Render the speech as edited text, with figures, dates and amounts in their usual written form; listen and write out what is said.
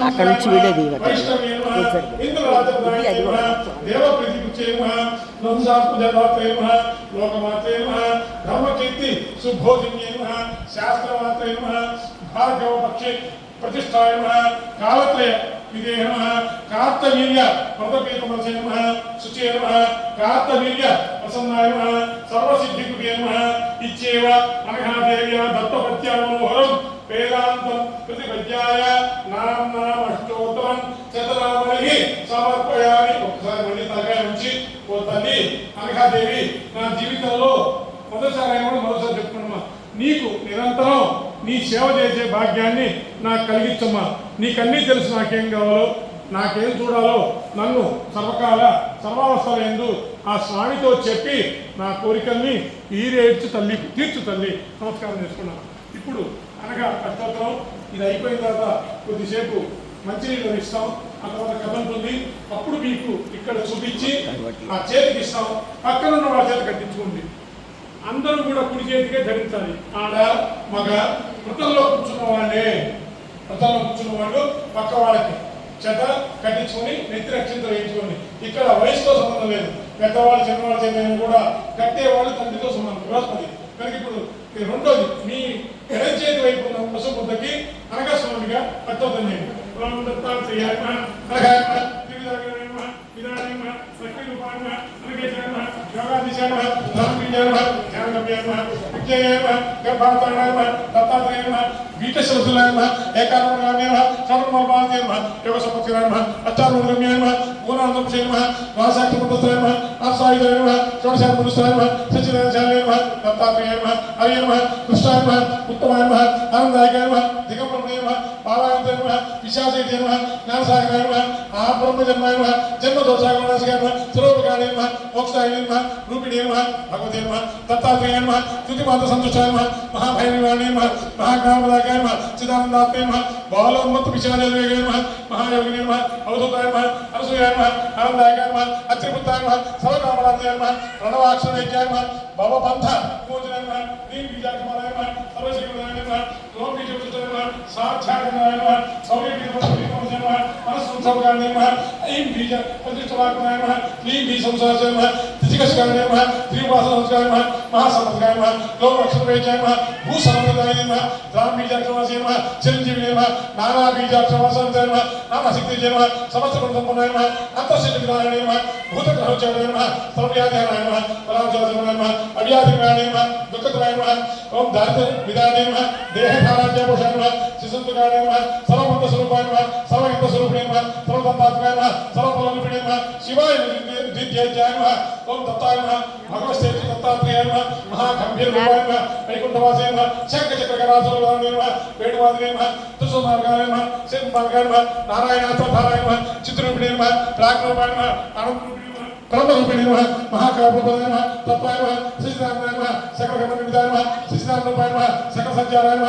అక్కడ నుంచి వీడియో దిగట प्रतिष्ठाय कालत्रय विदेह कार्तवीर्य प्रदपीतमसे शुचे कार्तवीर्य प्रसन्नाय सर्वसिद्धिकृते इच्छेव अनघादेव्या दत्तपत्यामनोहरं वेदान्तं प्रतिपद्याय नाम्नामष्टोत्तरं शतनामैः समर्पयामि। ఒకసారి మళ్ళీ తలకాయ ఉంచి ఓ తల్లి అనఘాదేవి నా జీవితంలో మొదటిసారి మరోసారి చెప్పుకున్నామా, నీకు నిరంతరం నీ సేవ చేసే భాగ్యాన్ని నాకు కలిగించమ్మా. నీకన్నీ తెలుసు, నాకేం కావాలో నాకేం చూడాలో నన్ను సర్వకాల సర్వావస్థల యందు ఆ స్వామితో చెప్పి నా కోరికల్ని ఈరేడ్చు తల్లి తీర్చు తల్లి. నమస్కారం చేసుకున్నాను. ఇప్పుడు అనగా అష్టోత్తరం ఇది అయిపోయిన తర్వాత కొద్దిసేపు మంచినీళ్ళు ఇస్తాం, ఆ తర్వాత కథ ఉంటుంది. అప్పుడు మీకు ఇక్కడ చూపించి ఆ చేతికి ఇస్తాం, పక్కన ఉన్న వాళ్ళ చేతి కట్టించుకోండి. అందరూ కూడా కుడి చేతికే ధరించాలి. ఆడ మగ వృతంలో కూర్చున్న వాళ్ళే, వృతంలో కూర్చున్న వాళ్ళు పక్క వాళ్ళకి చేత కట్టించుకొని నెత్తి రక్షింతలు వేయించుకోండి. ఇక్కడ వయసుతో సంబంధం లేదు, పెద్దవాళ్ళు చిన్నవాళ్ళు చేత కూడా కట్టేవాళ్ళు తండ్రితో సమానం బృహస్పతి కనుక. ఇప్పుడు రెండోది మీ ఎడం చేతి వైపు ఉన్న పశుబుద్ధకి అనగస్వామిగా కట్టవుతుంది. బాలోన్మత్త విశాలే మహాయోగిని అవధూతాయ అనసూయాయ ఆనందాయ అత్రిపుత్రాయ సర్వకామరాజాయ ప్రణవాక్షరవేద్యాయ భవపంథ పూజనాయ దీన్ బీజాక్షమారాయ సర్వశీలనాయ లోకీజపుత్రాయ సాక్షాత్కారాయ సౌర్యపీఠోపరిపంచాయ మనస్సంసర్గాయ ఐం బీజ ప్రతిష్ఠాకాయ క్లీం బీజ సంసారాయ త్రికస్కాయ త్రివాసనస్కాయ మహాసమస్కాయ లోకక్షరవేద్యాయ భూసమృదాయ రామ బీజాక్షమాసయ చిరంజీవి నానా బీజాక్షమాసయ నామశక్తి జన్మ సమస్త సంపన్నాయ అంతర్శక్తినాయ భూతగ్రహోచారాయ సర్వవ్యాధినాయ పరాజాయ అవ్యాధినాయ దుఃఖత్రాయ ఓం దారిద్ర్య విదానాయ దేహధారాజ్యపోషాయ శిశుంతుకాయ సర్వమంత స్వరూపాయ సర్వహిత స్వరూపిణాయ సర్వదంతాత్మాయ సర్వఫలరూపిణాయ శివాయ ద్వితీయాయ ఓం దత్తాయ భగవస్తే దత్తాత్రేయాయ మహాగంభీరరూపాయ వైకుంఠవాసాయ శంఖచక్రకరాసురాయ వేణువాదినాయ తుసుమార్గాయ శంఖమార్గాయ నారాయణాత్మధారాయ చిత్రరూపిణాయ ప్రాజ్ఞరూపాయ కర్మరూపిణాయ మహాకావ్యపదాయ తత్వాయ శ్రీరామాయ సకల కర్మ నిమిదాయ శ్రీరామ రూపాయ సకల సంచారాయ